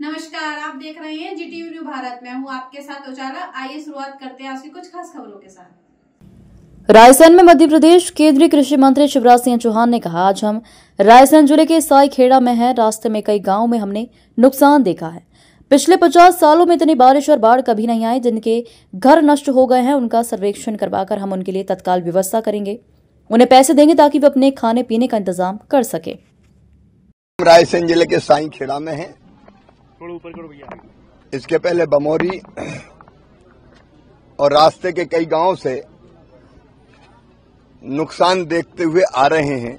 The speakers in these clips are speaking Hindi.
नमस्कार, आप देख रहे हैं जीटीवी न्यूज भारत। मैं हूं आपके साथ उजाला। आइए शुरुआत करते हैं आज की कुछ खास खबरों के साथ। रायसेन में मध्य प्रदेश केंद्रीय कृषि मंत्री शिवराज सिंह चौहान ने कहा, आज हम रायसेन जिले के साईखेड़ा में हैं। रास्ते में कई गांवों में हमने नुकसान देखा है। पिछले 50 सालों में इतनी बारिश और बाढ़ कभी नहीं आई। जिनके घर नष्ट हो गए हैं उनका सर्वेक्षण करवाकर हम उनके लिए तत्काल व्यवस्था करेंगे। उन्हें पैसे देंगे ताकि वे अपने खाने पीने का इंतजाम कर सके। रायसेन जिले के साईखेड़ा में है। इसके पहले बमोरी और रास्ते के कई गांवों से नुकसान देखते हुए आ रहे हैं।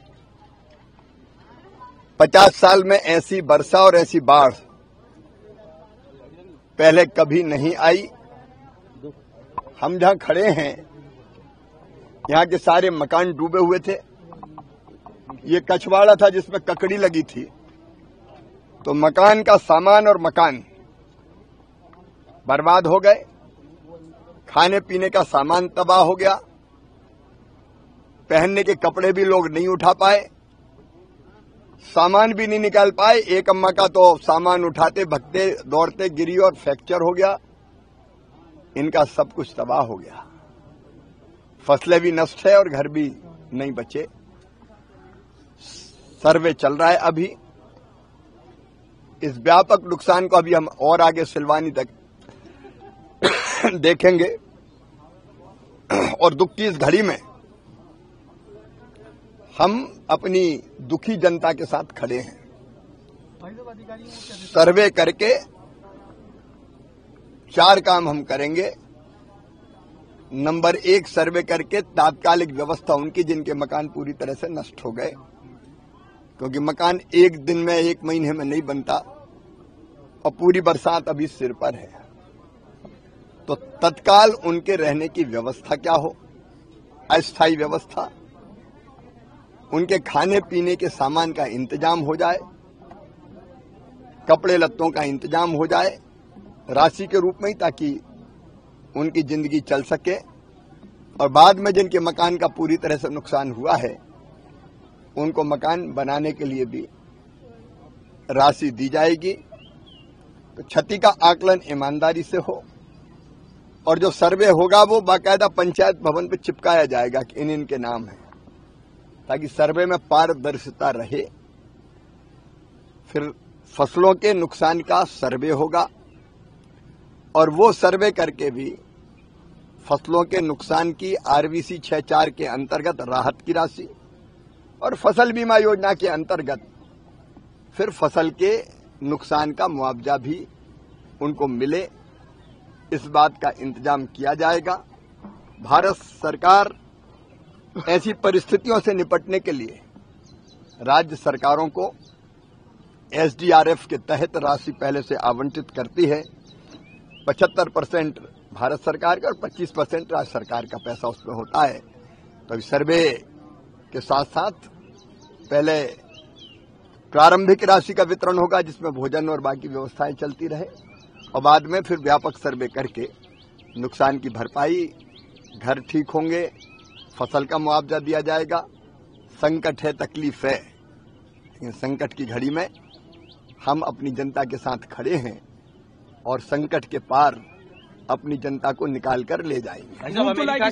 50 साल में ऐसी वर्षा और ऐसी बाढ़ पहले कभी नहीं आई। हम जहां खड़े हैं यहां के सारे मकान डूबे हुए थे। ये कछवाड़ा था जिसमें ककड़ी लगी थी, तो मकान का सामान और मकान बर्बाद हो गए। खाने पीने का सामान तबाह हो गया। पहनने के कपड़े भी लोग नहीं उठा पाए, सामान भी नहीं निकाल पाए। एक अम्मा का तो सामान उठाते भगते दौड़ते गिरी और फ्रैक्चर हो गया। इनका सब कुछ तबाह हो गया। फसलें भी नष्ट है और घर भी नहीं बचे। सर्वे चल रहा है अभी। इस व्यापक नुकसान को अभी हम और आगे सिलवानी तक देखेंगे। और दुख की इस घड़ी में हम अपनी दुखी जनता के साथ खड़े हैं। सर्वे करके 4 काम हम करेंगे। नंबर 1, सर्वे करके तात्कालिक व्यवस्था उनकी जिनके मकान पूरी तरह से नष्ट हो गए, क्योंकि मकान एक दिन में 1 महीने में नहीं बनता और पूरी बरसात अभी सिर पर है। तो तत्काल उनके रहने की व्यवस्था क्या हो, अस्थायी व्यवस्था। उनके खाने पीने के सामान का इंतजाम हो जाए, कपड़े लत्तों का इंतजाम हो जाए राशि के रूप में ही, ताकि उनकी जिंदगी चल सके। और बाद में जिनके मकान का पूरी तरह से नुकसान हुआ है उनको मकान बनाने के लिए भी राशि दी जाएगी। तो क्षति का आकलन ईमानदारी से हो और जो सर्वे होगा वो बाकायदा पंचायत भवन पे चिपकाया जाएगा कि इनके नाम है, ताकि सर्वे में पारदर्शिता रहे। फिर फसलों के नुकसान का सर्वे होगा और वो सर्वे करके भी फसलों के नुकसान की आरवीसी 6.4 के अंतर्गत राहत की राशि और फसल बीमा योजना के अंतर्गत फिर फसल के नुकसान का मुआवजा भी उनको मिले, इस बात का इंतजाम किया जाएगा। भारत सरकार ऐसी परिस्थितियों से निपटने के लिए राज्य सरकारों को एसडीआरएफ के तहत राशि पहले से आवंटित करती है। 75% भारत सरकार का और 25% राज्य सरकार का पैसा उसमें होता है। तो अभी सर्वे के साथ साथ पहले प्रारंभिक राशि का वितरण होगा जिसमें भोजन और बाकी व्यवस्थाएं चलती रहे, और बाद में फिर व्यापक सर्वे करके नुकसान की भरपाई, घर ठीक होंगे, फसल का मुआवजा दिया जाएगा। संकट है, तकलीफ है, लेकिन संकट की घड़ी में हम अपनी जनता के साथ खड़े हैं और संकट के पार अपनी जनता को निकाल कर ले जाएंगे।